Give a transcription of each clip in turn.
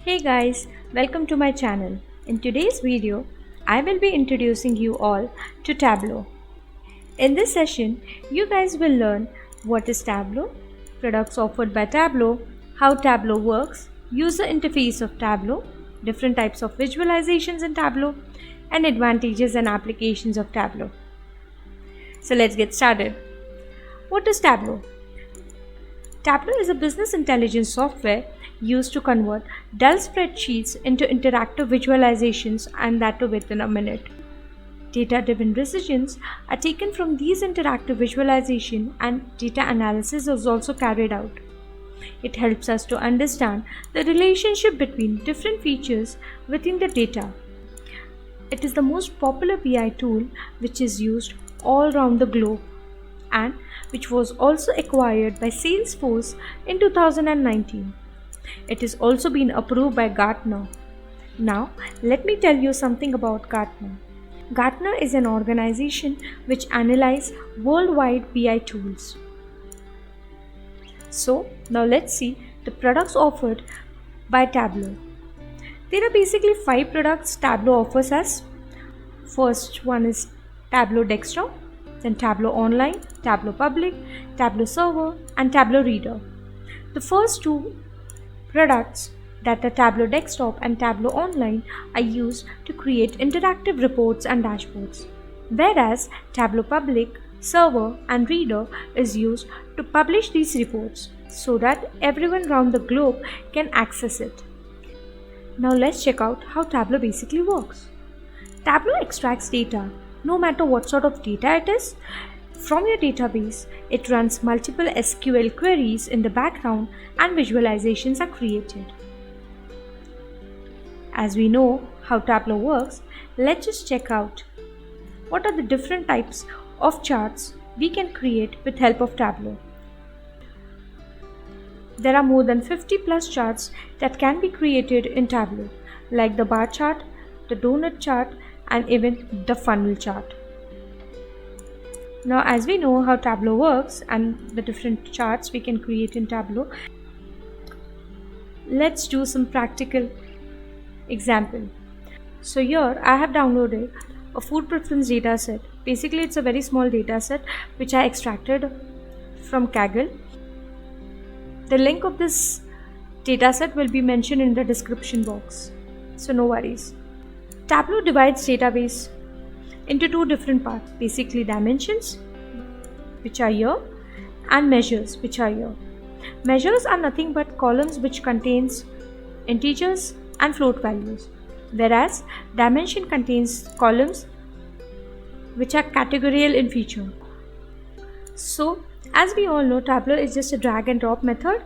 Hey guys, welcome to my channel. In today's video, I will be introducing you all to Tableau. In this session, you guys will learn what is Tableau, products offered by Tableau, how Tableau works, user interface of Tableau, different types of visualizations in Tableau, and advantages and applications of Tableau. So let's get started. What is Tableau? Tableau is a business intelligence software used to convert dull spreadsheets into interactive visualizations, and that too within a minute. Data-driven decisions are taken from these interactive visualization, and data analysis is also carried out. It helps us to understand the relationship between different features within the data. It is the most popular BI tool which is used all around the globe, and which was also acquired by Salesforce in 2019. It is also been approved by Gartner. Now, let me tell you something about Gartner. Gartner is an organization which analyzes worldwide BI tools. So, now let's see the products offered by Tableau. There are basically 5 products Tableau offers us. First one is Tableau Desktop, then Tableau Online, Tableau Public, Tableau Server, and Tableau Reader. The first two products, that are Tableau Desktop and Tableau Online, are used to create interactive reports and dashboards, whereas Tableau Public, Server, and Reader is used to publish these reports so that everyone around the globe can access it. Now let's check out how Tableau basically works. Tableau extracts data, no matter what sort of data it is, from your database. It runs multiple SQL queries in the background and visualizations are created. As we know how Tableau works, let's just check out what are the different types of charts we can create with help of Tableau. There are more than 50 plus charts that can be created in Tableau, like the bar chart, the donut chart, and even the funnel chart. Now, as we know how Tableau works and the different charts we can create in Tableau, let's do some practical example. So here I have downloaded a food preference dataset. Basically, it's a very small dataset which I extracted from Kaggle. The link of this dataset will be mentioned in the description box, so no worries. Tableau divides database into 2 different parts, basically dimensions, which are here, and measures, which are here. Measures are nothing but columns which contains integers and float values, whereas dimension contains columns which are categorical in feature. So, as we all know, Tableau is just a drag and drop method.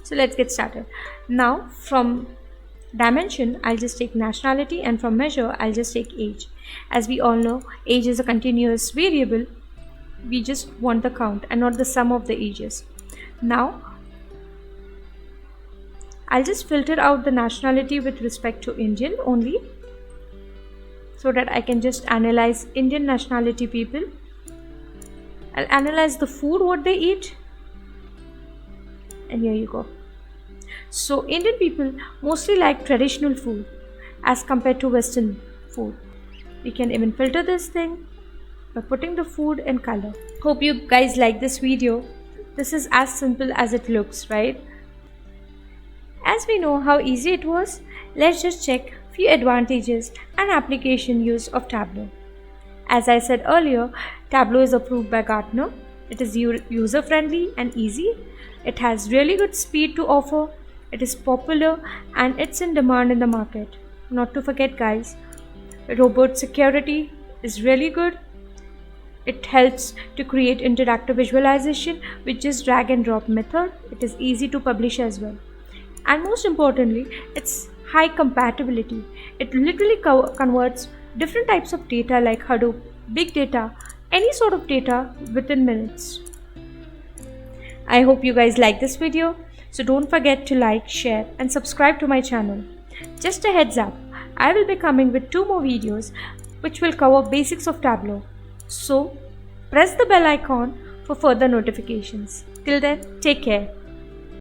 So let's get started. Now, from dimension, I'll just take nationality, and from measure, I'll just take age. As we all know, age is a continuous variable. We just want the count and not the sum of the ages. Now, I'll just filter out the nationality with respect to Indian only, so that I can just analyze Indian nationality people. I'll analyze the food, what they eat, and here you go. So Indian people mostly like traditional food as compared to Western food. We can even filter this thing by putting the food in color. Hope you guys like this video. This is as simple as it looks, right? As we know how easy it was, let's just check few advantages and application use of Tableau. As I said earlier, Tableau is approved by Gartner. It is user friendly and easy. It has really good speed to offer. It is popular and it's in demand in the market. Not to forget, guys, robot security is really good. It helps to create interactive visualization with just drag and drop method. It is easy to publish as well. And most importantly, it's high compatibility. It literally converts different types of data like Hadoop, big data, any sort of data within minutes. I hope you guys like this video. So don't forget to like, share, and subscribe to my channel. Just a heads up, I will be coming with 2 more videos which will cover basics of Tableau. So press the bell icon for further notifications. Till then, take care.